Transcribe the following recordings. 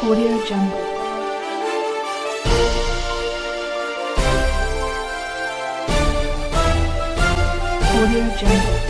Audio Jungle. Audio Jungle.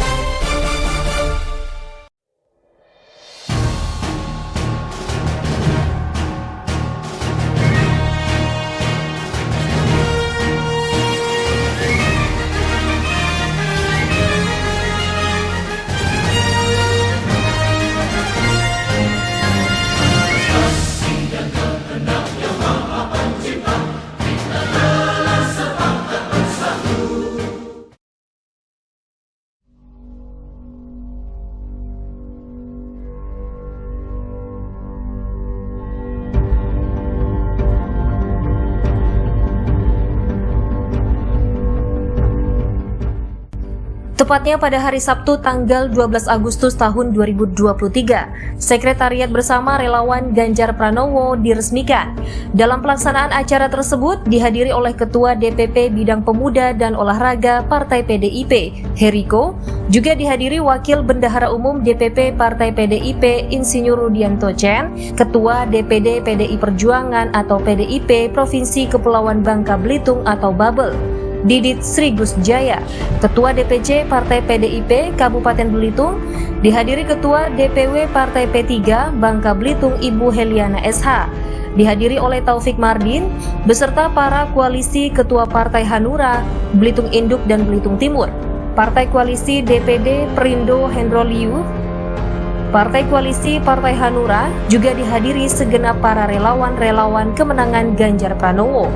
Tepatnya pada hari Sabtu tanggal 12 Agustus tahun 2023, Sekretariat Bersama Relawan Ganjar Pranowo diresmikan. Dalam pelaksanaan acara tersebut dihadiri oleh Ketua DPP Bidang Pemuda dan Olahraga Partai PDIP, Heriko, juga dihadiri Wakil Bendahara Umum DPP Partai PDIP Insinyur Rudianto Chen, Ketua DPD PDI Perjuangan atau PDIP Provinsi Kepulauan Bangka Belitung atau Babel, Didit Sri Gus Jaya, Ketua DPC Partai PDIP Kabupaten Belitung, dihadiri Ketua DPW Partai P3 Bangka Belitung Ibu Heliana SH, dihadiri oleh Taufik Mardin, beserta para koalisi Ketua Partai Hanura, Belitung Induk dan Belitung Timur, Partai Koalisi DPD Perindo Hendro Liu, Partai Koalisi Partai Hanura, juga dihadiri segenap para relawan-relawan kemenangan Ganjar Pranowo.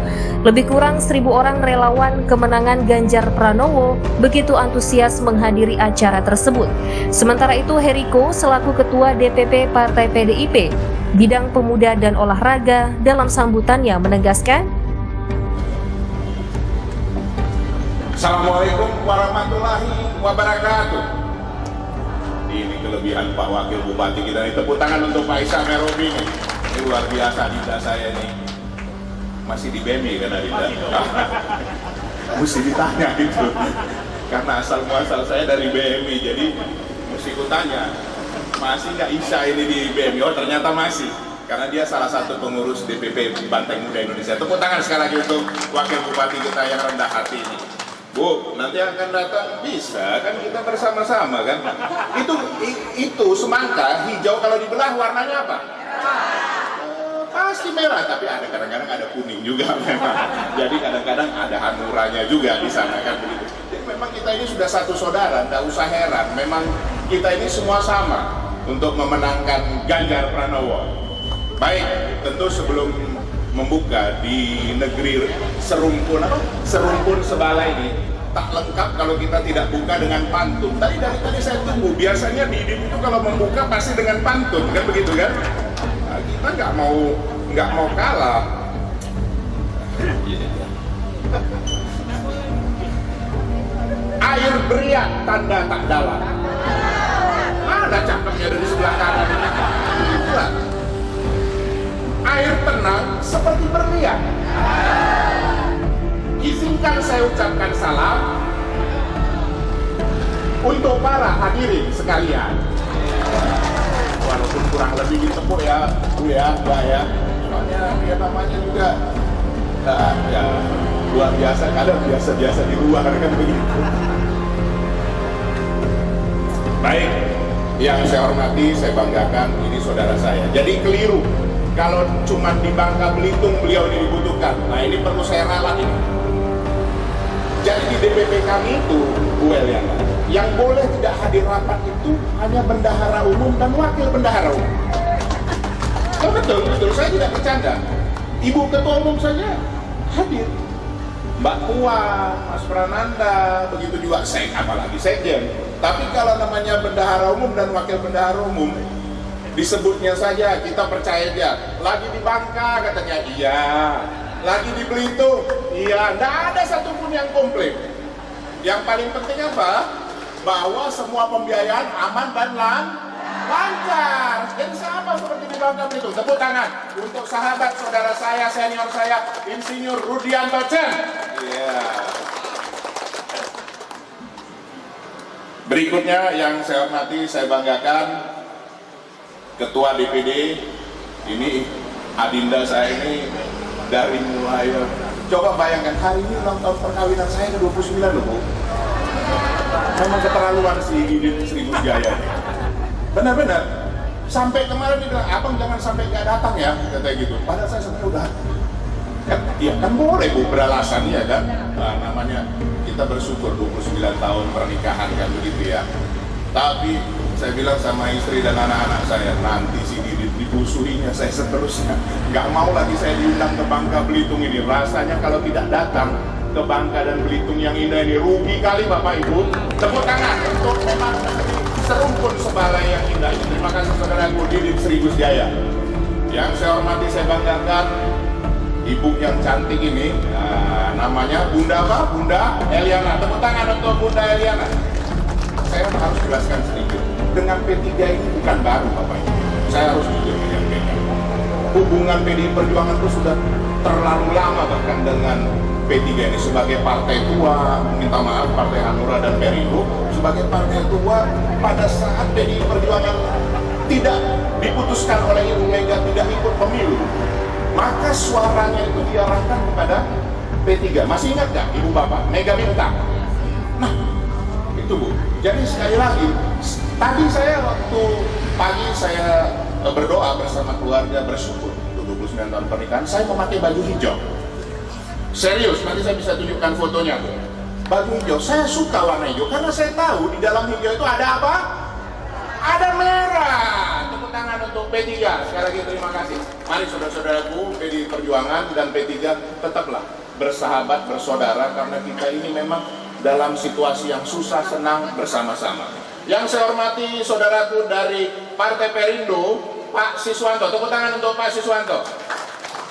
Lebih kurang 1.000 orang relawan kemenangan Ganjar Pranowo begitu antusias menghadiri acara tersebut. Sementara itu Heriko selaku Ketua DPP Partai PDIP Bidang Pemuda dan Olahraga dalam sambutannya menegaskan, Assalamualaikum warahmatullahi wabarakatuh. Ini kelebihan Pak Wakil Bupati kita ini. Tepuk tangan untuk Pak Isa Merobi nih. Ini luar biasa Adinda saya nih. Masih di BMI kan Adinda? Mesti ditanya itu. Karena asal muasal saya dari BMI, jadi mesti kutanya. Masih nggak Isa ini di BMI? Oh ternyata masih. Karena dia salah satu pengurus DPP Banteng Muda Indonesia. Tepuk tangan sekali lagi untuk Wakil Bupati kita yang rendah hati ini. Bu, nanti akan datang bisa kan kita bersama-sama kan? Itu semangka hijau kalau dibelah warnanya apa? Pasti merah, tapi ada kadang-kadang ada kuning juga memang. Jadi kadang-kadang ada hanuranya juga di sana kan begitu. Jadi memang kita ini sudah satu saudara, tidak usah heran. Memang kita ini semua sama untuk memenangkan Ganjar Pranowo. Baik, tentu sebelum membuka di negeri serumpun sebala ini tak lengkap kalau kita tidak buka dengan pantun. Dari tadi saya tunggu, biasanya di itu kalau membuka pasti dengan pantun kan begitu kan? Nah, kita nggak mau kalah. Air beriak tanda tak dalam. Ada cakepnya dari sebelah kanan. Air tenang seperti berlian. Izinkan saya ucapkan salam untuk para hadirin sekalian. Walaupun kurang lebih ditepuk ya, Bu ya, Mbak ya. Soalnya dia namanya juga ya luar biasa, kadang biasa-biasa di luar kan begitu. Baik, yang saya hormati, saya banggakan, ini saudara saya. Jadi keliru kalau cuma di Bangka Belitung beliau ini dibutuhkan. Nah ini perlu saya ralat ini. Jadi di DPP kami itu, Bu Eliana, yang boleh tidak hadir rapat itu hanya bendahara umum dan wakil bendahara umum. Oh, betul, saya tidak bercanda. Ibu Ketua Umum saja hadir. Mbak Puan, Mas Prananda, begitu juga apalagi Sekjen. Tapi kalau namanya bendahara umum dan wakil bendahara umum, disebutnya saja kita percaya dia. Lagi di Bangka katanya iya, lagi di Belitung iya, tidak ada satupun yang komplain. Yang paling penting apa? Bahwa semua pembiayaan aman dan lancar. Jadi sama seperti di Bangka Belitung. Tepuk tangan untuk sahabat saudara saya, senior saya, Insinyur Rudianto Chen. Iya. Berikutnya yang saya hormati, saya banggakan Ketua DPD ini Adinda saya ini dari mulai, coba bayangkan hari ini ulang tahun perkawinan saya ke 29 loh Bu. Memang keterlaluan si Didin Sriwijaya ini. Benar-benar. Sampai kemarin dia bilang, abang jangan sampai nggak datang ya, katanya gitu. Padahal saya sebenarnya udah. Kan, ya kan boleh Bu beralasan ya kan. Nah, namanya kita bersyukur 29 tahun pernikahan kan begitu ya. Tapi saya bilang sama istri dan anak-anak saya, nanti si Didin dibusuhinya saya seterusnya. Nggak mau lagi saya diundang ke Bangka Belitung ini. Rasanya kalau tidak datang ke Bangka dan Belitung yang indah ini, rugi kali Bapak Ibu. Tepuk tangan untuk memang serumpun sebalai yang indah ini. Terima kasih saudaraku Didin Sriwijaya. Yang saya hormati, saya banggakan ibu yang cantik ini, namanya Bunda apa? Bunda Eliana. Tepuk tangan untuk Bunda Eliana. Saya harus jelaskan sedikit. Dengan P3 ini bukan baru Bapak Ibu. Saya harus jujur menyampaikan. Hubungan PDI Perjuangan itu sudah terlalu lama bahkan dengan P3 ini sebagai partai tua, minta maaf Partai Hanura dan Perindo, sebagai partai tua pada saat PDI Perjuangan tidak diputuskan oleh Ibu Mega tidak ikut pemilu, maka suaranya itu diarahkan kepada P3. Masih ingat nggak Ibu Bapak? Mega minta. Nah, itu Bu. Jadi sekali lagi, tadi saya waktu pagi saya berdoa bersama keluarga bersyukur untuk 29 tahun pernikahan, saya memakai baju hijau. Serius, nanti saya bisa tunjukkan fotonya tuh. Baju hijau, saya suka warna hijau karena saya tahu di dalam hijau itu ada apa? Ada merah. Tepuk tangan untuk P3. Sekali lagi terima kasih. Mari saudara-saudaraku, PDI Perjuangan dan P3 tetaplah bersahabat, bersaudara, karena kita ini memang dalam situasi yang susah senang bersama-sama. Yang saya hormati saudaraku dari Partai Perindo, Pak Siswanto. Tepuk tangan untuk Pak Siswanto.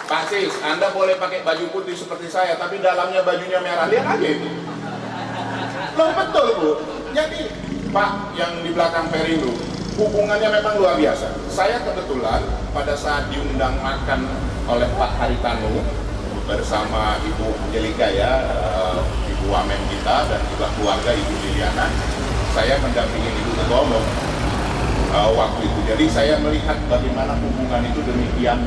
Pak Sis, Anda boleh pakai baju putih seperti saya, tapi dalamnya bajunya merah. Lihat aja itu. Loh betul Bu. Jadi Pak yang di belakang Perindo, hubungannya memang luar biasa. Saya kebetulan pada saat diundang makan oleh Pak Haritanu bersama Ibu Angelika ya, Ibu Wamen kita dan juga keluarga Ibu Liliana, saya mendampingi Ibu Ketua Umum waktu itu. Jadi saya melihat bagaimana hubungan itu demikian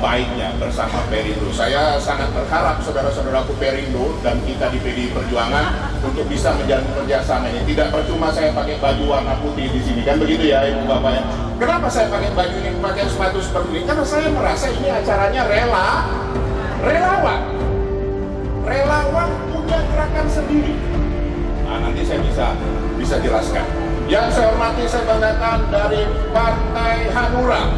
baiknya bersama Perindo. Saya sangat berharap saudara-saudaraku Perindo dan kita di PDI Perjuangan untuk bisa menjalin kerjasama ini. Tidak percuma saya pakai baju warna putih di sini, kan begitu ya Ibu Bapak ya. Kenapa saya pakai baju ini, pakai sepatu seperti ini? Karena saya merasa ini acaranya relawan punya gerakan sendiri. Nah, nanti saya bisa jelaskan. Yang saya hormati, saya banggakan dari Partai Hanura,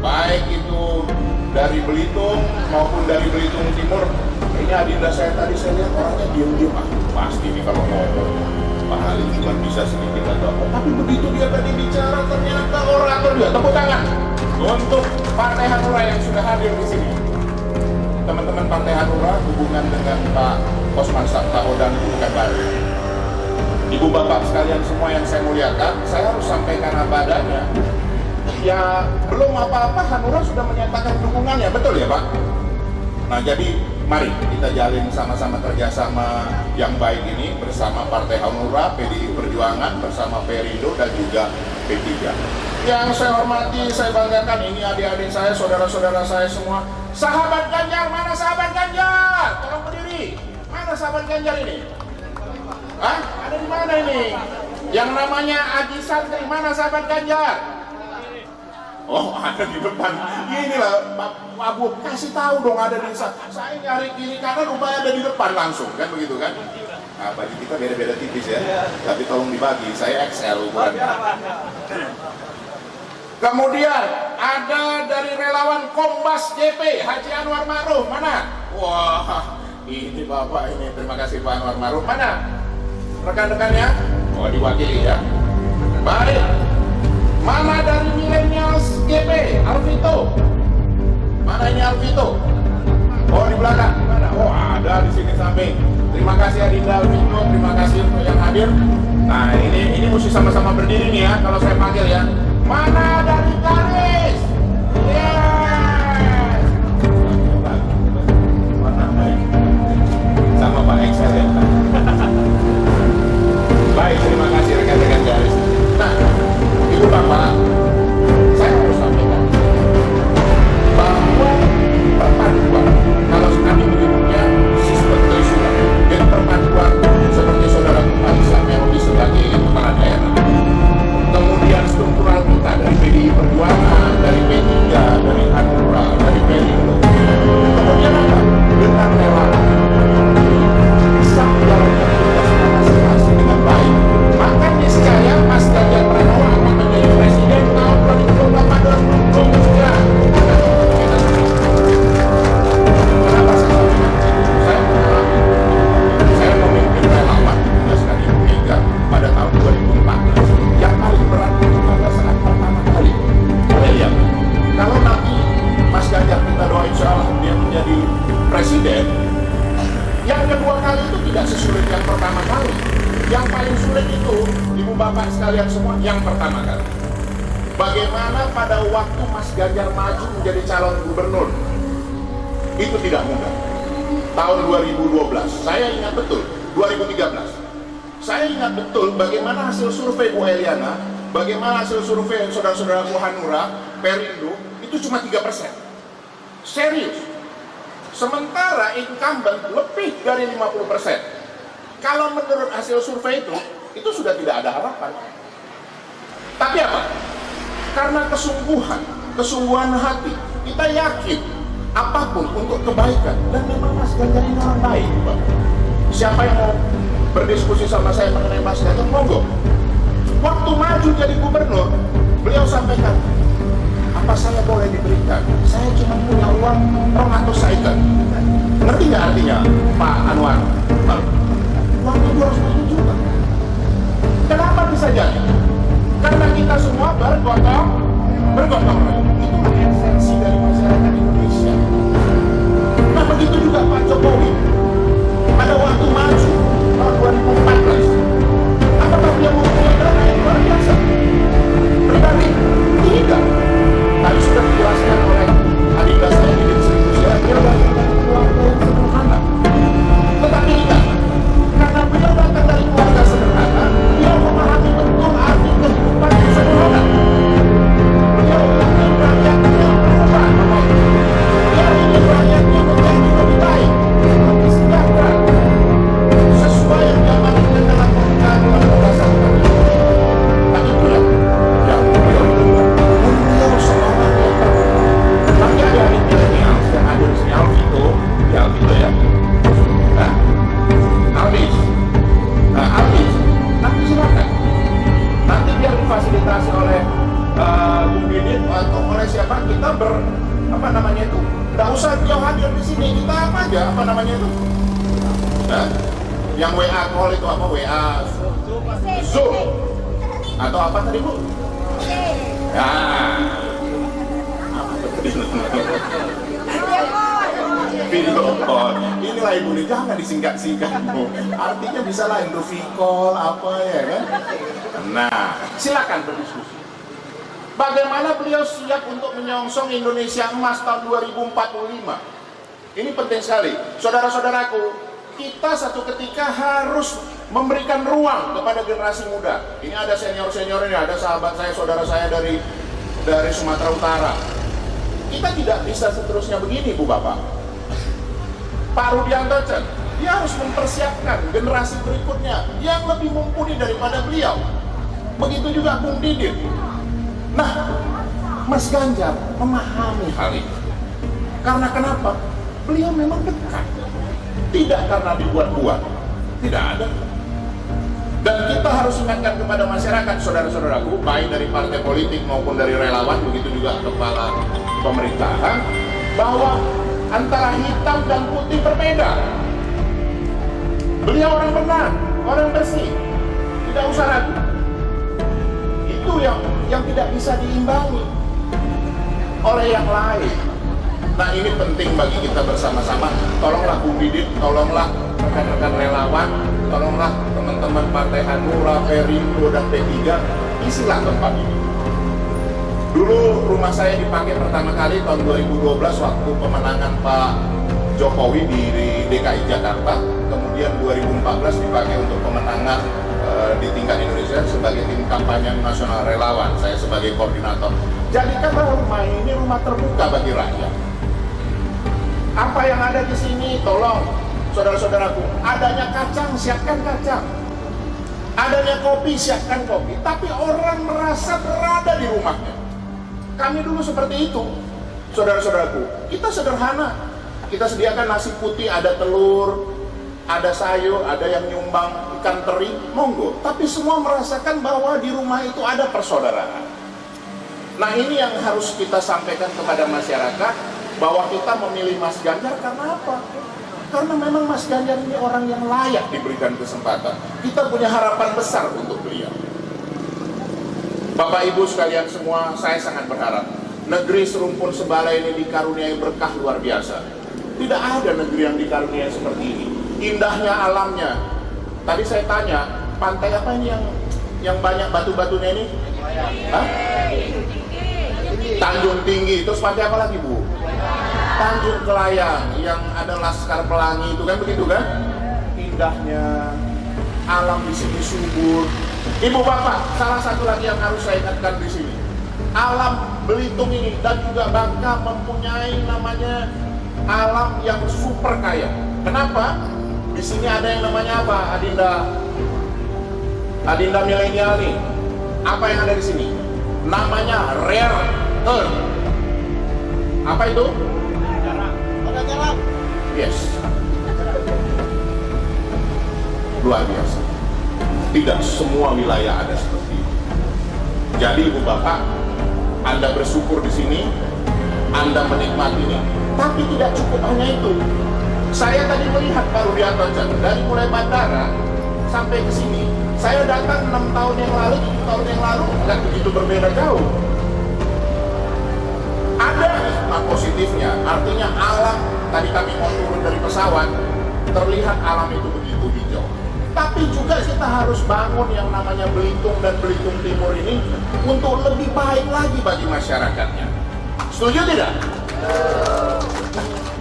baik itu dari Belitung maupun dari Belitung Timur. Ini adinda saya tadi, saya lihat orangnya diam-diam. Pasti nih kalau ngomong Pak Halim cuma bisa sedikit atau apa, tapi begitu dia tadi bicara ternyata orator juga. Tepuk tangan untuk Partai Hanura yang sudah hadir di sini. Teman-teman Partai Hanura, hubungan dengan Pak Osman Sabtaodang itu bukan baru. Ibu Bapak sekalian semua yang saya muliakan, saya harus sampaikan apa adanya. Ya belum apa-apa Hanura sudah menyatakan dukungannya, betul ya Pak? Nah jadi mari kita jalin sama-sama kerjasama yang baik ini bersama Partai Hanura, PDI Perjuangan, bersama Perindo dan juga P3. Yang saya hormati, saya banggakan, ini adik-adik saya, saudara-saudara saya semua. Sahabat Ganjar, mana sahabat Ganjar? Tolong berdiri. Mana sahabat Ganjar ini? Hah? Ada di mana ini? Yang namanya Aji Santri, mana sahabat Ganjar? Oh, ada di depan. Inilah Pak Abu, kasih tahu dong ada di sana. Saya nyari kiri kanan, rupanya ada di depan langsung, kan begitu kan? Nah, baju kita beda-beda tipis ya. Tapi tolong dibagi, saya XL ukurannya. Kemudian ada dari relawan Kombas JP, Haji Anwar Ma'ruf, mana? Wah, ini Bapak ini, terima kasih Pak Anwar Ma'ruf, mana? Rekan-rekannya? Oh, diwakili ya. Baik. Mana dari Millennials GP? Alvito. Mana ini Alvito? Oh, di belakang. Mana? Oh, ada di sini samping. Terima kasih Adinda Alvito, terima kasih untuk yang hadir. Nah, ini mesti sama-sama berdiri nih ya kalau saya panggil ya. Mana dari Karis? Yes. Sama Pak Excel ya. Baik, terima kasih rekan-rekan Karis. Nah, Ibu Bapak, saya harus sampaikan bahwa pertama kali. Yang paling sulit itu, ibu bapak sekalian semua, yang pertama kali. Bagaimana pada waktu Mas Ganjar maju menjadi calon gubernur, itu tidak mudah. Tahun 2012, saya ingat betul, 2013. Saya ingat betul bagaimana hasil survei Bu Eliana, bagaimana hasil survei saudara-saudaraku Hanura, Perindo, itu cuma 3%. Serius. Sementara incumbent lebih dari 50%. Kalau menurut hasil survei itu sudah tidak ada harapan. Tapi apa? Karena kesungguhan hati, kita yakin apapun untuk kebaikan. Dan memang Mas Ganjar ini orang baik, Pak. Siapa yang mau berdiskusi sama saya mengenai Mas Ganjar, monggo. Waktu maju jadi gubernur, beliau sampaikan, apa saya boleh diberikan? Saya cuma punya uang 200 second. Ngerti nggak artinya, Pak Anwar? Uangnya 200 juta. Kenapa bisa jadi? Karena kita semua bergotong royong. Itu esensi dari masyarakat Indonesia. Nah, begitu juga Pak Jokowi. Pada waktu maju tahun 2014, apakah dia mempunyai dana yang luar biasa? Pribadi? Tidak. Tadi sudah dijelaskan oleh adinda saya di diskusi, dia datang dari keluarga yang sederhana. Tetapi ingat, karena beliau datang dari keluarga sederhana, dia memahami betul arti kehidupan yang sederhana. Beliau ingin rakyatnya berubah, dia ingin rakyatnya menjadi lebih baik, lebih sejahtera, sesuai yang diamanatkan dalam pembukaan undang-undang dasar. Tapi itulah yang beliau inginkan. Beliau seorang yang terbuka. Tapi ada adik milenial yang ada di sini, Alfi itu ya. Nah, Alvis, nanti silakan. Nanti biar difasilitasi oleh Bung Didit atau oleh siapa, kita nggak usah beliau hadir di sini, kita apa aja, nah, yang WA call itu apa, WA Zoom atau apa tadi Bu? Ya, video call. Inilah Ibu nih, jangan disingkat-singkat Bu. Artinya bisa lah Indovicall apa ya kan? Nah, silakan berdiskusi. Bagaimana beliau siap untuk menyongsong Indonesia Emas tahun 2045? Ini penting sekali. Saudara-saudaraku, kita satu ketika harus memberikan ruang kepada generasi muda. Ini ada senior-senior ini, ada sahabat saya, saudara saya dari Sumatera Utara. Kita tidak bisa seterusnya begini, Bu Bapak. Pak Rudianto, dia harus mempersiapkan generasi berikutnya yang lebih mumpuni daripada beliau. Begitu juga Bung Didit. Nah, Mas Ganjar memahami hal ini. Karena kenapa? Beliau memang dekat. Tidak karena dibuat-buat. Tidak ada. Dan kita harus ingatkan kepada masyarakat, saudara-saudaraku, baik dari partai politik maupun dari relawan, begitu juga kepala pemerintahan, bahwa antara hitam dan putih berbeda. Beliau orang benar, orang bersih, tidak usah ragu. Itu yang tidak bisa diimbangi oleh yang lain. Nah, ini penting bagi kita bersama-sama. Tolonglah Bung Didit, tolonglah rekan-rekan relawan, tolonglah teman-teman Partai Hanura, Perindo, dan P3, isilah tempat ini. Dulu rumah saya dipakai pertama kali tahun 2012 waktu pemenangan Pak Jokowi di DKI Jakarta. Kemudian 2014 dipakai untuk pemenangan di tingkat Indonesia sebagai tim kampanye nasional relawan. Saya sebagai koordinator. Jadikanlah rumah ini rumah terbuka bagi rakyat. Apa yang ada di sini, tolong saudara-saudaraku, adanya kacang, siapkan kacang. Adanya kopi, siapkan kopi. Tapi orang merasa berada di rumahnya. Kami dulu seperti itu, saudara-saudaraku. Kita sederhana. Kita sediakan nasi putih, ada telur, ada sayur, ada yang nyumbang ikan teri, monggo. Tapi semua merasakan bahwa di rumah itu ada persaudaraan. Nah, ini yang harus kita sampaikan kepada masyarakat, bahwa kita memilih Mas Ganjar karena apa? Karena memang Mas Ganjar ini orang yang layak diberikan kesempatan. Kita punya harapan besar untuk beliau. Bapak Ibu sekalian semua, saya sangat berharap negeri serumpun sebala ini dikaruniai berkah luar biasa. Tidak ada negeri yang dikaruniai seperti ini. Indahnya alamnya, Tadi saya tanya, pantai apa ini yang banyak batu-batunya ini? Hah? Tanjung Tinggi. Terus pantai apa lagi, Bu? Tanjung Kelayang yang ada Laskar Pelangi itu kan, begitu kan? Indahnya alam di sini subur. Ibu bapak, salah satu lagi yang harus saya ingatkan di sini, alam Belitung ini dan juga Bangka mempunyai namanya alam yang super kaya. Kenapa? Di sini ada yang namanya apa, Adinda milenial nih. Apa yang ada di sini? Namanya rare earth. Apa itu? Yes. Luar biasa. Tidak semua wilayah ada seperti itu. Jadi ibu bapak, Anda bersyukur di sini, Anda menikmati ini. Tapi tidak cukup hanya itu. Saya tadi melihat Pak Rudianto dari mulai bandara sampai ke sini. Saya datang 6 tahun yang lalu, 7 tahun yang lalu, nggak begitu berbeda jauh. Ada hikmah positifnya, artinya alam, tadi kami mau turun dari pesawat, terlihat alam itu begitu hijau. Tapi juga kita harus bangun yang namanya Belitung dan Belitung Timur ini untuk lebih baik lagi bagi masyarakatnya. Setuju tidak?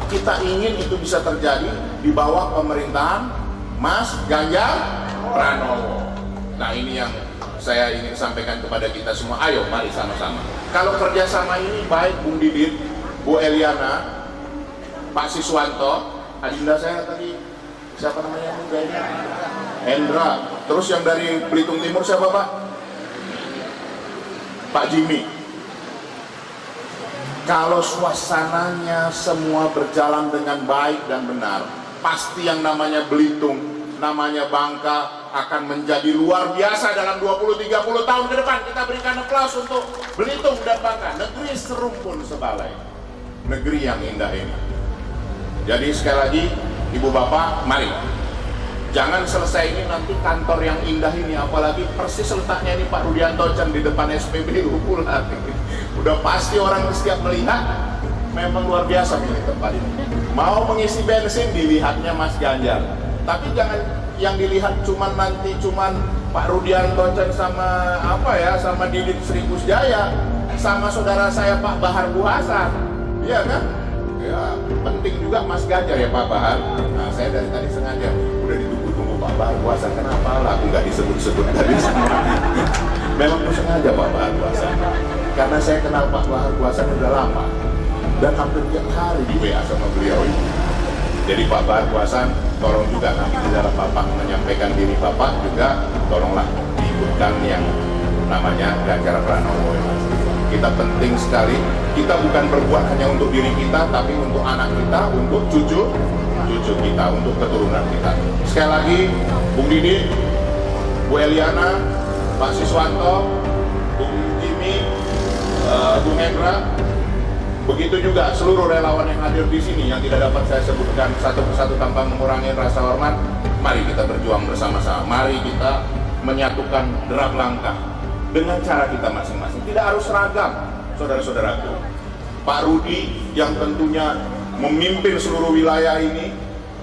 Kita ingin itu bisa terjadi di bawah pemerintahan Mas Ganjar Pranowo. Nah, ini yang saya ingin sampaikan kepada kita semua. Ayo, mari sama-sama. Kalau kerjasama ini baik Bung Didit, Bu Eliana, Pak Siswanto, Adinda saya tadi, siapa namanya Bung Gaini? Hendra. Terus yang dari Belitung Timur siapa Pak? Pak Jimmy. Kalau suasananya semua berjalan dengan baik dan benar, pasti yang namanya Belitung, namanya Bangka akan menjadi luar biasa dalam 20-30 tahun ke depan. Kita berikan aplaus untuk Belitung dan Bangka, negeri serumpun sebalai, negeri yang indah ini. Jadi sekali lagi, Ibu Bapak, mari. Jangan selesai ini nanti kantor yang indah ini, apalagi persis letaknya ini Pak Rudianto di depan SPBU pula. Udah pasti orang setiap melihat, memang luar biasa milih tempat ini. Mau mengisi bensin, dilihatnya Mas Ganjar. Tapi jangan yang dilihat cuman Pak Rudianto sama sama Didit Sri Pusjaya, sama saudara saya Pak Bahar Buhasan, iya kan? Ya penting juga Mas Ganjar ya Pak Bahar. Nah saya dari tadi sengaja udah ditunggu-tunggu Pak Bahar Buhasan, kenapa lah aku nggak disebut-sebut tadi? Memang sengaja Pak Bahar Buhasan, karena saya kenal Pak Bahar Buhasan udah lama dan hampir tiap hari di WA sama beliau ini. Jadi Pak Bahar Buhasan, tolong juga nanti di dalam Bapak menyampaikan diri Bapak juga, tolonglah diikutkan yang namanya Ganjar Pranowo. Kita penting sekali, kita bukan berbuat hanya untuk diri kita, tapi untuk anak kita, untuk cucu kita, untuk keturunan kita. Sekali lagi, Bung Didi, Bu Eliana, Pak Siswanto, Bung Jimmy, Bung Hendra, begitu juga seluruh relawan yang hadir di sini yang tidak dapat saya sebutkan satu persatu tanpa mengurangi rasa hormat. Mari kita berjuang bersama-sama. Mari kita menyatukan derap langkah dengan cara kita masing-masing. Tidak harus seragam, saudara-saudaraku. Pak Rudi yang tentunya memimpin seluruh wilayah ini,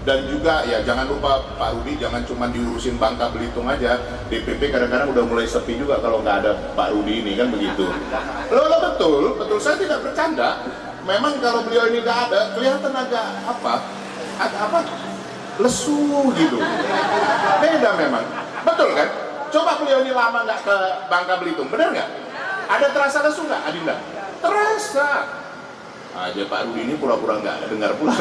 dan juga ya jangan lupa Pak Rudi jangan cuma diurusin Bangka Belitung aja. DPP kadang-kadang udah mulai sepi juga kalau nggak ada Pak Rudi ini, kan begitu. Loh, betul saya tidak bercanda. Memang kalau beliau ini nggak ada, kelihatan agak lesu gitu. Beda memang, betul kan? Coba beliau ini lama nggak ke Bangka Belitung, benar nggak? Ada terasa lesu nggak, Adinda? Terasa. Aja Pak Rudi ini pura-pura nggak dengar pula.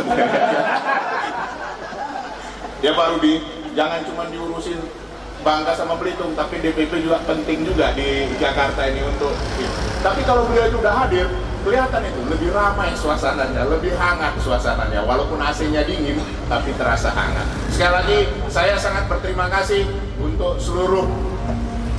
Ya Pak Rudi, jangan cuma diurusin Bangka sama Belitung, tapi DPP juga penting juga di Jakarta ini untuk. Tapi kalau beliau itu udah hadir, kelihatan itu lebih ramai suasananya, lebih hangat suasananya. Walaupun AC-nya dingin, tapi terasa hangat. Sekali lagi, saya sangat berterima kasih untuk seluruh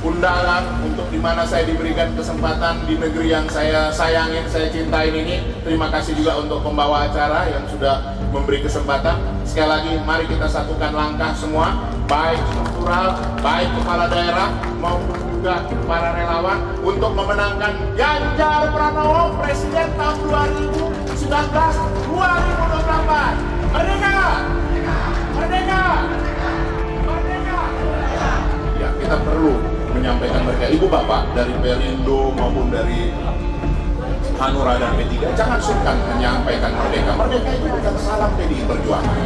undangan, untuk dimana saya diberikan kesempatan di negeri yang saya sayangin, saya cintain ini. Terima kasih juga untuk pembawa acara yang sudah memberi kesempatan. Sekali lagi, mari kita satukan langkah semua, baik struktural, baik kepala daerah, maupun juga para relawan, untuk memenangkan Ganjar Pranowo Presiden tahun 2019-2024. Merdeka! Merdeka! Merdeka! kita perlu menyampaikan mereka, ibu bapak dari Perindo maupun dari Hanura dan P3, jangan sungkan menyampaikan merdeka. Merdeka itu bukan salam PDI Perjuangan,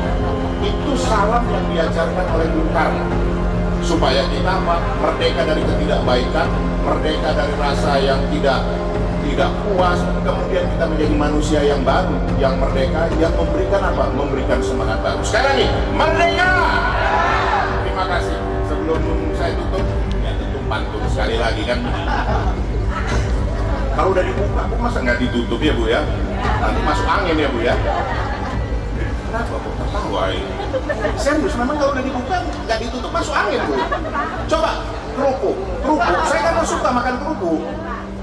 itu salam yang diajarkan oleh Bung Karno, supaya kita merdeka dari ketidakbaikan, merdeka dari rasa yang tidak puas, kemudian kita menjadi manusia yang baru, yang merdeka, yang memberikan apa? Memberikan semangat baru. Sekali lagi, merdeka! Terima kasih. Sebelum saya tutup, ya tutup pantun sekali lagi kan. Kalau udah dibuka, kok masa nggak ditutup ya Bu ya? Nanti masuk angin ya Bu ya? Kenapa kok tertawa ini? Serius, memang kalau udah dibuka, nggak ditutup masuk angin Bu. Coba, kerupuk. Saya kan suka makan kerupuk.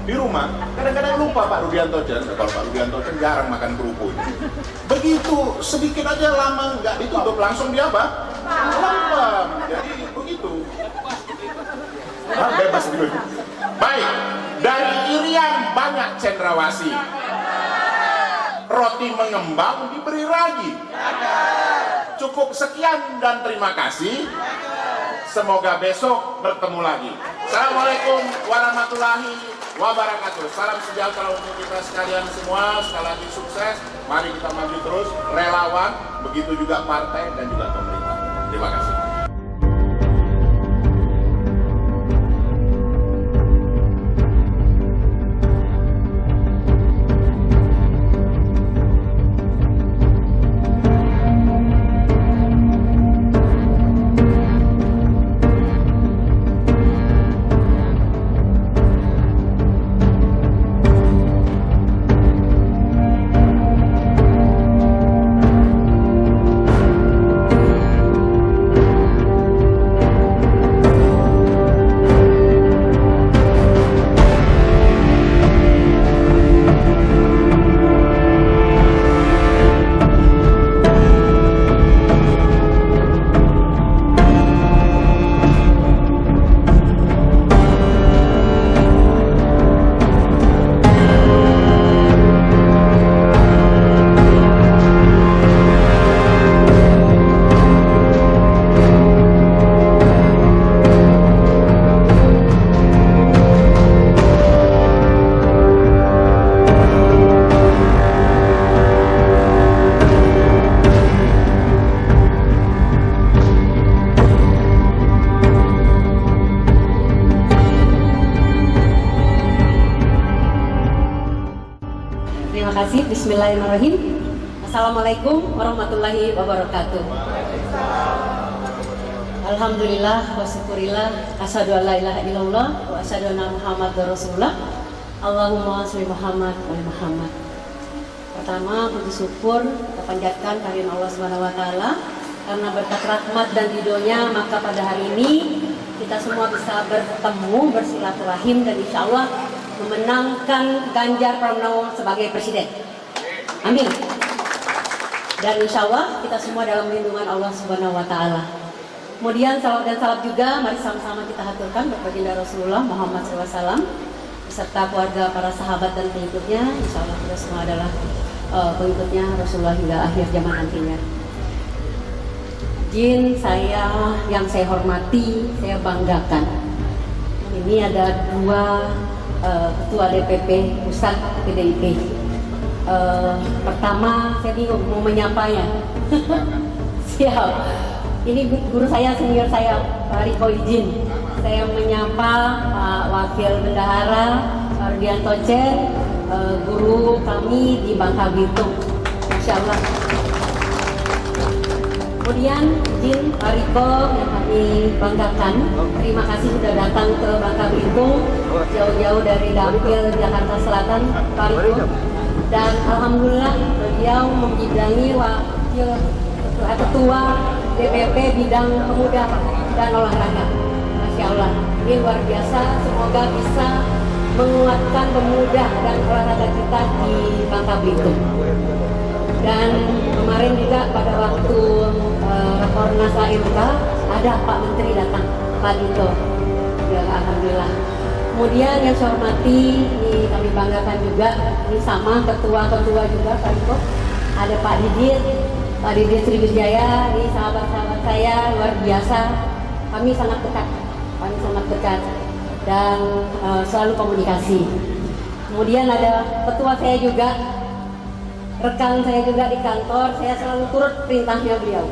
Di rumah, kadang-kadang lupa Pak Rudianto Chen. Kalau Pak Rudianto Chen jarang makan kerupuk. Begitu sedikit aja lama nggak ditutup, langsung dia apa? Lempem. Jadi begitu. Bebas dulu. Baik, dari Irian banyak cendrawasih. Roti mengembang diberi ragi. Cukup sekian dan terima kasih. Semoga besok bertemu lagi. Assalamualaikum warahmatullahi wabarakatuh. Salam sejahtera untuk kita sekalian semua. Sekali lagi sukses. Mari kita maju terus. Relawan, begitu juga partai dan juga pemerintah. Terima kasih. Terima kasih. Bismillahirrahmanirrahim. Assalamualaikum warahmatullahi wabarakatuh. Alhamdulillah wa syukurillah. Asyhadu an la ilaha illallah wa asyhadu anna Muhammadar Rasulullah. Allahumma sholli Muhammad wa Muhammad. Pertama, puji syukur kita panjatkan kehadiran Allah Subhanahu wa taala karena berkat rahmat dan ridhonya maka pada hari ini kita semua bisa bertemu, bersilaturahim dan insya Allah memenangkan Ganjar Pranowo sebagai presiden. Amin. Dan insya Allah kita semua dalam lindungan Allah Subhanahu wa taala. Kemudian salawat dan salam juga mari sama-sama kita haturkan kepada baginda Rasulullah Muhammad SAW beserta keluarga, para sahabat dan pengikutnya. Insya Allah kita semua adalah pengikutnya Rasulullah hingga akhir zaman nantinya. Izin saya yang saya hormati, saya banggakan. Ini ada dua ketua DPP pusat PDIP. Pertama saya bingung mau menyapanya. Siap. Ini guru saya, senior saya, Pak Riko izin. Saya menyapa Pak Wakil Bendahara Rudianto Chen, guru kami di Bangka Belitung. Insya Allah. Kemudian izin Pak Riko yang kami banggakan, terima kasih sudah datang ke Bangka Belitung jauh-jauh dari Dampil, Jakarta Selatan, Pak Riko. Dan alhamdulillah beliau membidangi wakil ketua DPP bidang pemuda dan olahraga. Masya Allah, ini luar biasa. Semoga bisa menguatkan pemuda dan olahraga kita di Bangka Belitung. Dan kemarin juga pada waktu Rakornas AMK ada Pak Menteri datang, Pak Dito. Ya, alhamdulillah. Kemudian yang saya hormati, ini kami banggakan juga, ini sama ketua-ketua juga Pak Dito. Ada Pak Didit Sriwijaya, ini sahabat-sahabat saya luar biasa. Kami sangat dekat. kami sangat dekat dan selalu komunikasi. Kemudian ada ketua saya juga, rekan saya juga di kantor, saya selalu turut perintahnya beliau,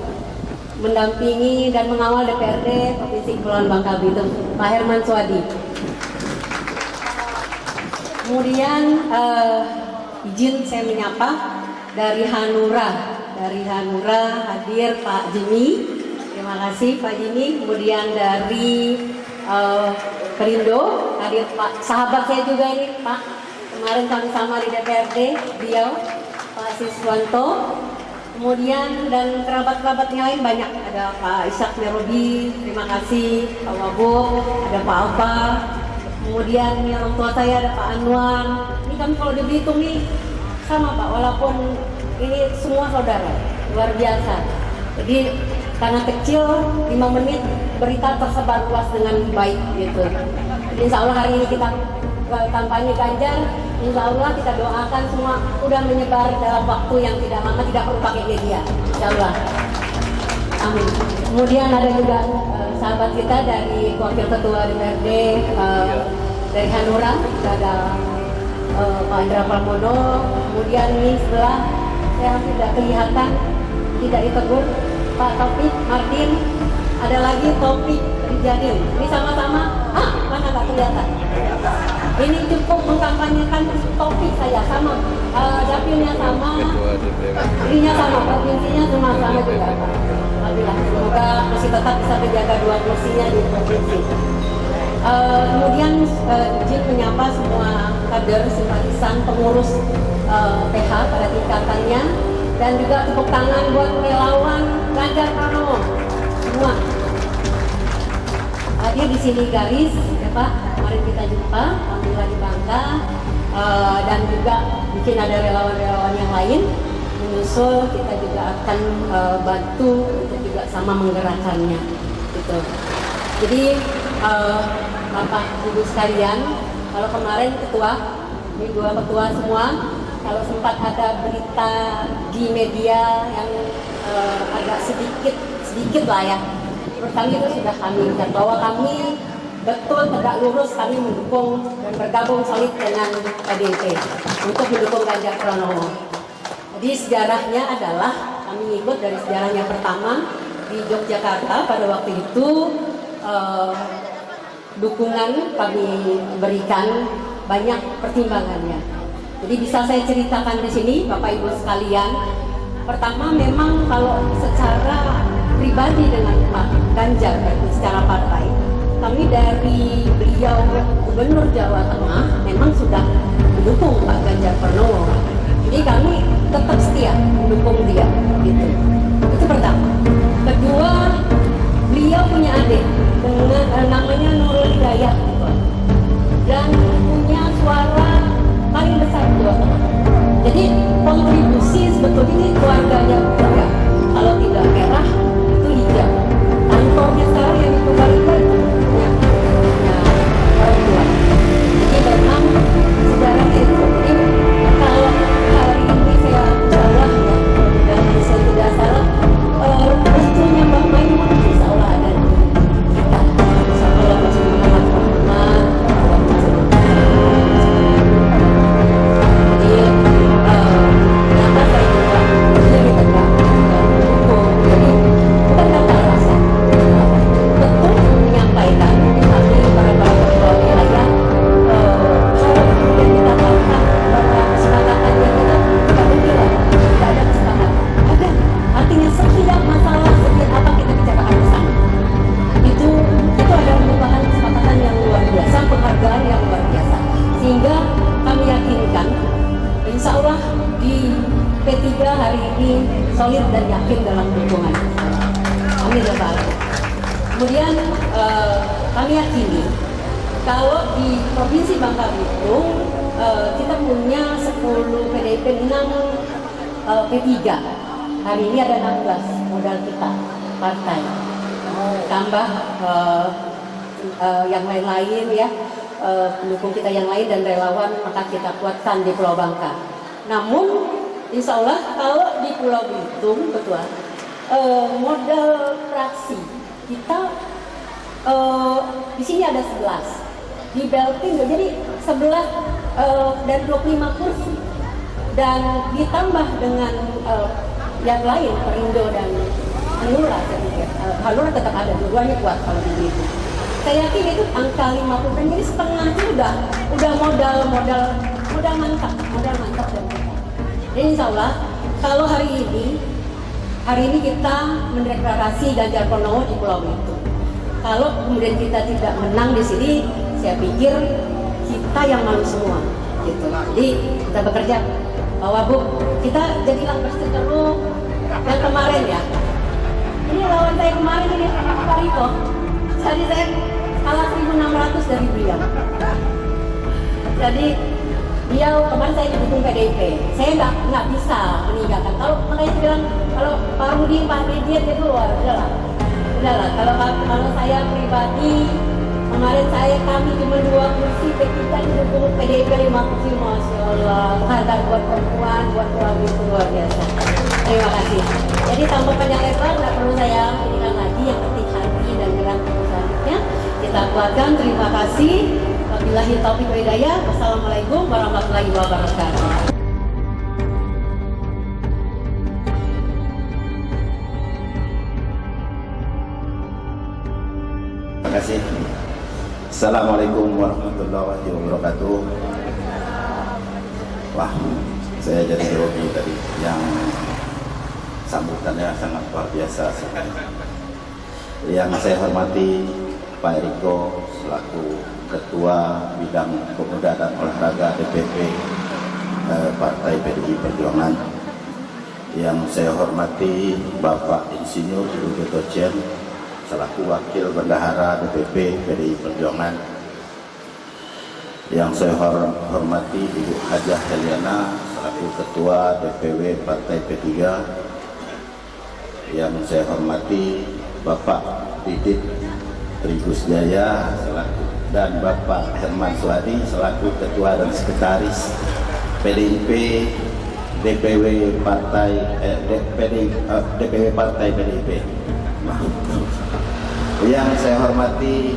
mendampingi dan mengawal DPRD Provinsi Kepulauan Bangka Belitung, Pak Herman Swadi. Kemudian izin saya menyapa dari Hanura hadir Pak Jimmy, terima kasih Pak Jimmy. Kemudian dari Perindo hadir Pak, sahabat saya juga ini Pak, kemarin kami sama di DPRD, beliau Pak Siswanto. Kemudian dan kerabat-kerabatnya lain banyak, ada Pak Ishak Merobi, terima kasih, Pak Wabo, ada Pak Alfa. Kemudian ini orang tua saya ada Pak Anwar. Ini kami kalau di Belitung nih sama Pak, walaupun ini semua saudara, luar biasa. Jadi karena kecil 5 menit berita tersebar luas dengan baik gitu. Jadi insya Allah hari ini kita kampanye Ganjar, insya Allah kita doakan semua udah menyebar dalam waktu yang tidak lama, tidak perlu pakai media, insya Allah. Amin. Kemudian ada juga sahabat kita dari Wakil Ketua DPRD dari Hanura, ada Pak Indra Pramono. Kemudian ini sebelah saya tidak kelihatan, tidak ditegur, Pak Taufik Martin. Ada lagi Taufik Rijadin. Ini sama-sama, mana nggak kelihatan? Ini cukup mengkampanyekan Taufik saya sama, dapilnya sama, dirinya sama, provinsinya sama juga. Alhamdulillah, semoga masih tetap bisa menjaga 2 kursinya di provinsi. Kemudian izin menyapa semua kader, simpatisan, pengurus PH pada tingkatannya, dan juga tepuk tangan buat relawan Ganjar Pranowo semua. Hadir di sini garis, ya Pak, kemarin kita jumpa, alhamdulillah di Bangka, dan juga mungkin ada relawan-relawan yang lain menyusul, kita juga akan bantu untuk juga sama menggerakkannya, gitu. Jadi Bapak Ibu sekalian, kalau kemarin ketua, ini 2 ketua semua, kalau sempat ada berita di media yang agak sedikit lah ya, menurut kami itu sudah kami lihat bahwa kami betul tegak lurus, kami mendukung dan bergabung solid dengan PDIP untuk mendukung Ganjar Pranowo. Jadi sejarahnya adalah kami ikut dari sejarahnya pertama di Yogyakarta pada waktu itu, dukungan kami berikan banyak pertimbangannya. Jadi bisa saya ceritakan di sini Bapak Ibu sekalian. Pertama memang kalau secara pribadi dengan Pak Ganjar secara partai, kami dari beliau Gubernur Jawa Tengah memang sudah mendukung Pak Ganjar Pranowo. Jadi kami tetap setia mendukung dia, gitu. Itu pertama. Kedua, beliau punya adik dengan namanya Nurul Hidayah, dan punya suara paling besar di Jawa Tengah. Jadi kontribusi sebetulnya ini keluarganya beliau. Kalau tidak merah itu hijau. Kantornya sekarang yang itu paling baru punya orang tua. Jadi memang sejarahnya itu. Jadi kalau hari ini saya salah ya, dan saya tidak salah, restunya Mbak Maimun insya Allah ada di kita. Insya Allah masih Muhammad Muhammad. Jadi ternyata saya juga lebih tegak mendukung. Jadi bukan kata alasan, betul menyampaikan kami para ketua wilayah, kalau kemudian dikatakan bahwa kesepakatannya kita tidak berkira, tidak ada kesepakatan. Ada, artinya setiap masalah, setiap apa kita bicarakan bersama. Itu adalah merupakan kesepakatan yang luar biasa, penghargaan yang luar biasa. Sehingga kami yakinkan, insya Allah di P3 hari ini solid dan yakin dalam dukungan. Amin ya Pak. Kemudian kami yakini kalau di Provinsi Bangka Belitung kita punya 10 PDIP, 6 P3. Hari ini ada 16 modal kita partai. Tambah yang lain-lain ya, pendukung kita yang lain dan relawan akan kita kuatkan di Pulau Bangka. Namun insya Allah kalau di Pulau Belitung betul modal praksi kita di sini ada 11 di Belting, jadi 11 dari 25 kursi, dan ditambah dengan yang lain, Perindo dan Hanura, saya pikir Hanura tetap ada, dua-duanya kuat kalau begitu. Saya yakin itu angka 50%, jadi setengahnya udah modal mantap dan kita. Jadi insya Allah kalau hari ini kita mendeklarasi Ganjar Pranowo di Pulau Belitung. Kalau kemudian kita tidak menang di sini, saya pikir kita yang malu semua, gitu. Jadi kita bekerja bahwa Bu, kita jadilah presiden yang kemarin ya. Ini lawan saya kemarin ini Pak Riko. Jadi saya kalah 1.600 dari beliau. Jadi beliau kemarin saya didukung PDIP. Saya nggak bisa meninggalkan. Kalau makanya saya bilang kalau Pak Rudi, Pak Median itu udahlah. Kalau saya pribadi kemarin kami cuma 2 kursi, P3 didukung PDIP 5 kursi, Masya Allah. Harga buat perempuan, buat suami itu luar biasa. Terima kasih. Jadi tanpa panjang lebar, nggak perlu saya inikan lagi, yang penting hati dan gerak selanjutnya kita kuatkan. Terima kasih. Wabillahi taufiq wal hidayah. Wassalamualaikum warahmatullahi wabarakatuh. Terima kasih. Assalamualaikum warahmatullahi wabarakatuh. Wah, saya jadi grogi tadi, yang sambutannya sangat luar biasa sekali. Yang saya hormati Pak Riko selaku Ketua Bidang Pemuda dan Olahraga DPP Partai PDI Perjuangan. Yang saya hormati Bapak Insinyur Rudy Tocen selaku Wakil Bendahara DPP PDI Perjuangan. Yang saya hormati Ibu Hajah Heliana selaku Ketua DPW Partai P3. Yang saya hormati Bapak Didit Tribus Jaya selaku, dan Bapak Herman Suwadi selaku Ketua dan Sekretaris PDIP DPW Partai DPW Partai PDIP. Yang saya hormati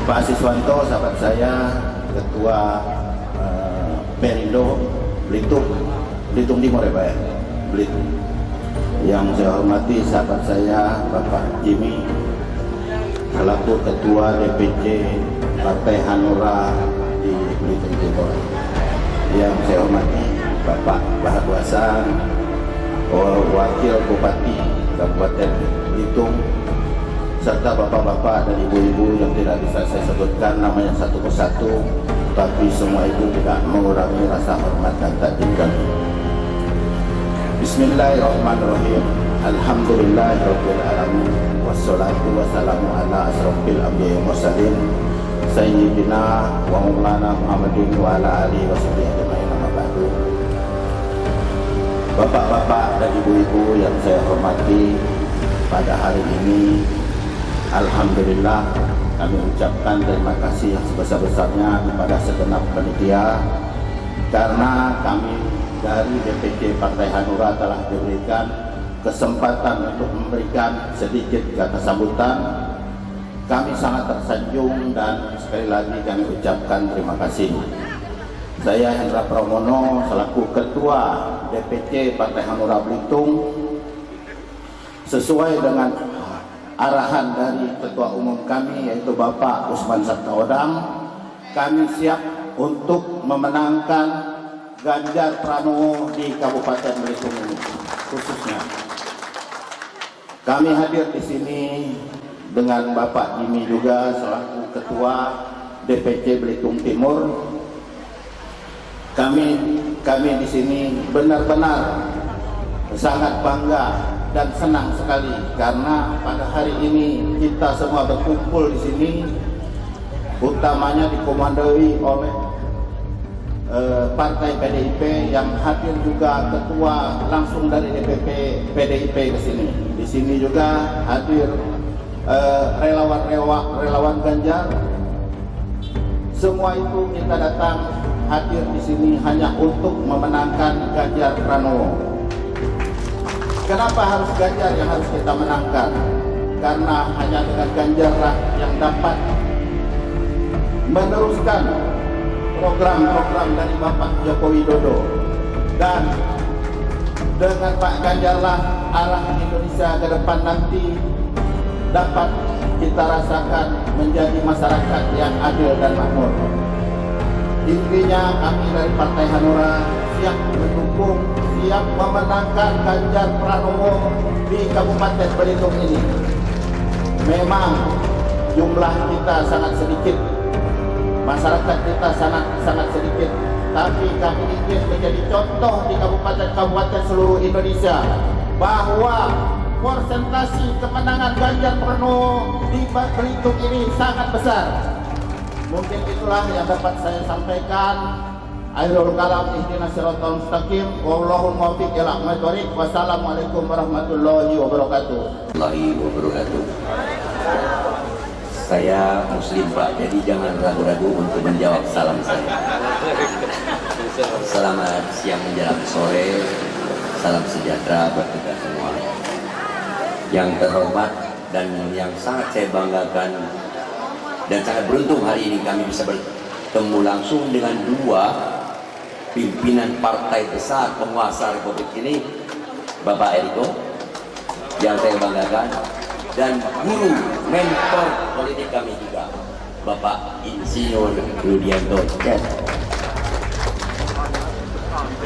Pak Siswanto, sahabat saya, Ketua Perindo Belitung Timur ya Pak ya? Belitung. Yang saya hormati sahabat saya Bapak Jimmy selaku Ketua DPC Partai Hanura di Belitung Timur. Yang saya hormati Bapak Bahaduasan, Wakil Bupati Kabupaten Belitung, serta bapak-bapak dan ibu-ibu yang tidak bisa saya sebutkan namanya satu persatu, tapi semua itu tidak mengurangi rasa hormat dan takdim kami. Bismillahirrahmanirrahim. Alhamdulillahirabbil alamin. Wassalatu wassalamu ala asrofil anbiya'i wal mursalin sayyidina wa maulana Muhammadin wa ala alihi washabihi ajma'in. Amma ba'du. Bapak-bapak dan ibu-ibu yang saya hormati, pada hari ini alhamdulillah kami ucapkan terima kasih yang sebesar-besarnya kepada segenap panitia, karena kami dari DPC Partai Hanura telah diberikan kesempatan untuk memberikan sedikit kata sambutan. Kami sangat tersanjung dan sekali lagi kami ucapkan terima kasih. Saya Hendra Pramono selaku Ketua DPC Partai Hanura Belitung, sesuai dengan arahan dari Ketua Umum kami yaitu Bapak Usman Sabtaodang, kami siap untuk memenangkan Ganjar Pranowo di Kabupaten Belitung ini khususnya. Kami hadir di sini dengan Bapak Jimmy juga selaku Ketua DPC Belitung Timur. Kami di sini benar-benar sangat bangga dan senang sekali karena pada hari ini kita semua berkumpul di sini, utamanya dikomandoi oleh Partai PDIP yang hadir juga ketua langsung dari DPP PDIP ke sini. Di sini juga hadir relawan Ganjar. Semua itu kita datang hadir di sini hanya untuk memenangkan Ganjar Pranowo. Kenapa harus Ganjar yang harus kita menangkan? karena hanya dengan Ganjarlah yang dapat meneruskan program-program dari Bapak Joko Widodo, dan dengan Pak Ganjarlah arah Indonesia ke depan nanti dapat kita rasakan menjadi masyarakat yang adil dan makmur. Intinya kami dari Partai Hanura siap mendukung, siap memenangkan Ganjar Pranowo di Kabupaten Belitung ini. Memang jumlah kita sangat sedikit, masyarakat kita sangat sedikit, tapi kami ingin menjadi contoh di kabupaten-kabupaten seluruh Indonesia bahwa persentase kemenangan Ganjar Pranowo di Belitung ini sangat besar. Mungkin itulah yang dapat saya sampaikan. Akhirul kalam, ihdinas siratal mustaqim, wallahul muwaffiq ila aqwamit thoriq. Wassalamualaikum warahmatullahi wabarakatuh. Saya Muslim Pak, jadi jangan ragu-ragu untuk menjawab salam saya. Selamat siang menjelang sore, salam sejahtera buat kita semua. Yang terhormat dan yang sangat saya banggakan dan sangat beruntung hari ini kami bisa bertemu langsung dengan dua pimpinan partai besar penguasa Republik ini, Bapak Eriko yang saya banggakan, dan guru mentor politik kami juga, Bapak Insinyur Rudianto Chet.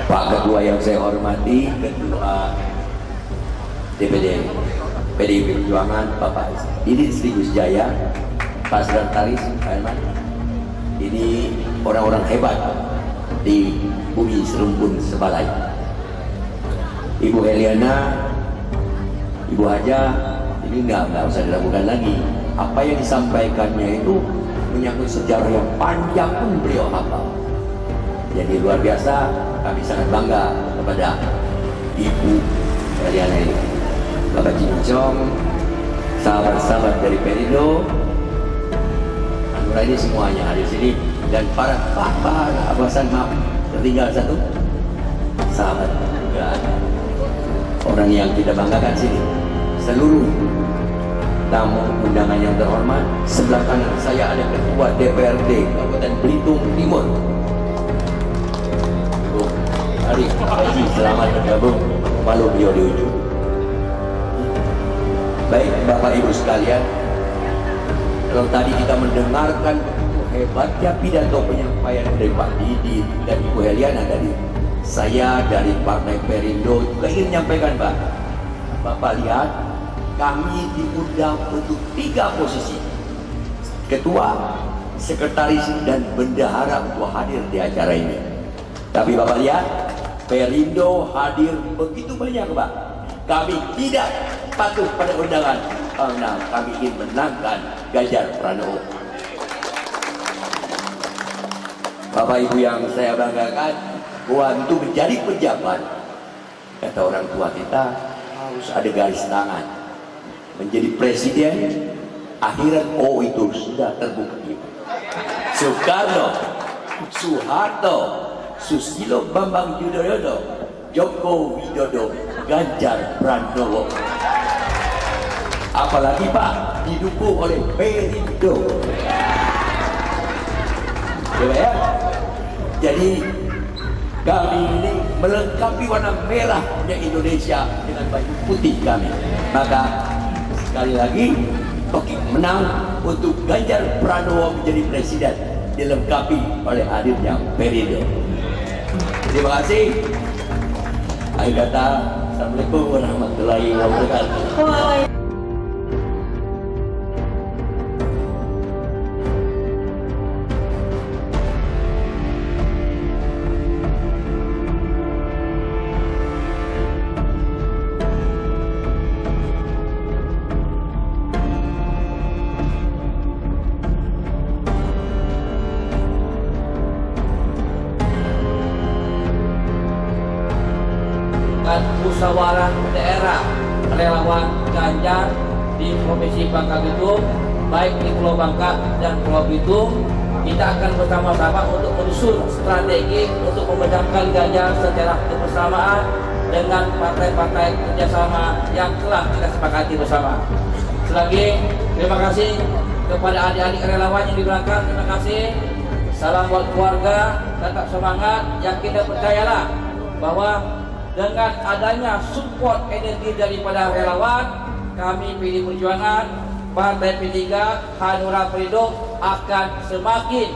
Pak Ketua yang saya hormati, Ketua DPD PDIP Perjuangan, Bapak Didit Sri Gus Jaya, Pak Sekretaris Pak Herman. Ini orang-orang hebat di bumi serumpun Sebalai. Ibu Heliana, Ibu Haja, ini nggak usah diragukan lagi. Apa yang disampaikannya itu menyangkut sejarah yang panjang pun beliau hafal. Jadi luar biasa, kami sangat bangga kepada Ibu Heliana ini. Bapak Cincong, sahabat-sahabat dari Perindo, Hanura ini semuanya hadir sini, dan para abasan, maaf tertinggal satu sahabat juga, orang yang kita banggakan sini. Seluruh tamu undangan yang terhormat, sebelah kanan saya ada Ketua DPRD Kabupaten Belitung Timur, Ibu Ari Haji, selamat bergabung. Malu beliau di ujung. Baik Bapak Ibu sekalian, kalau tadi kita mendengarkan hebatnya pidato penyampaian dari Pak Didi dan Ibu Heliana tadi, saya dari Partai Perindo juga ingin menyampaikan, Pak. Bapak lihat, kami diundang untuk 3 posisi: Ketua, Sekretaris, dan Bendahara untuk hadir di acara ini. Tapi Bapak lihat, Perindo hadir begitu banyak, Pak. Kami tidak patuh pada undangan karena kami ingin menangkan Ganjar Pranowo. Bapak Ibu yang saya banggakan, bahwa untuk menjadi pejabat, kata orang tua kita, harus ada garis tangan. Menjadi presiden, akhirat itu sudah terbukti. Soekarno, Soeharto, Susilo Bambang Yudhoyono, Joko Widodo, Ganjar Pranowo. Apalagi Pak, didukung oleh Perindo. Ya, jadi kami ini melengkapi warna merahnya Indonesia dengan baju putih kami. Maka sekali lagi menang untuk Ganjar Pranowo menjadi presiden, dilengkapi oleh hadirnya Perindo. Terima kasih. Akhir kata, Assalamualaikum warahmatullahi wabarakatuh. Musyawarah daerah relawan Ganjar di Provinsi Bangka Belitung, baik di Pulau Bangka dan Pulau Belitung, kita akan bersama-sama untuk menyusun strategi untuk memenangkan Ganjar secara kebersamaan dengan partai-partai kerjasama yang telah kita sepakati bersama. Selagi terima kasih kepada adik-adik relawan yang di belakang, terima kasih. Salam buat keluarga, tetap semangat, yakin dan percayalah bahwa dengan adanya support energi daripada relawan, kami PD Perjuangan, Partai P3, Hanura Perindo akan semakin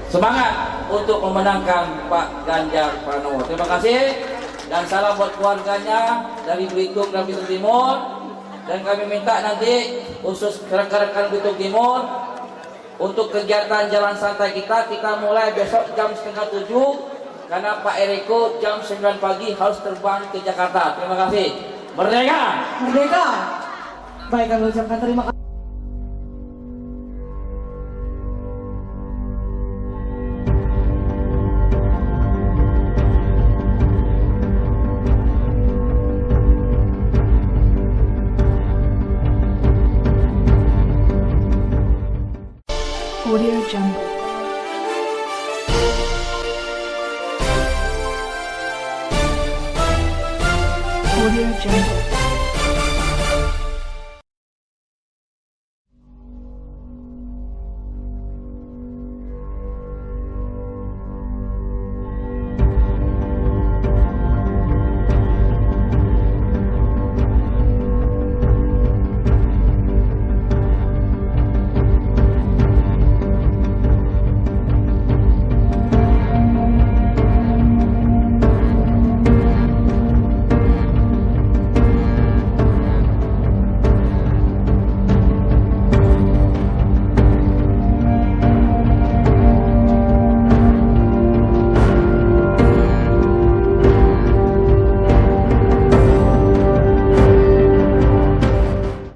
semangat untuk memenangkan Pak Ganjar Pranowo. Terima kasih dan salam buat keluarganya dari Belitung dan Belitung Timur. Dan kami minta nanti khusus rekan-rekan Belitung Timur untuk kegiatan jalan santai kita mulai besok jam 6:30 karena Pak Eriko jam 9 pagi harus terbang ke Jakarta. Terima kasih. Merdeka! Merdeka. Baik, kami ucapkan terima kasih. Audio Jungle. Audio Jungle.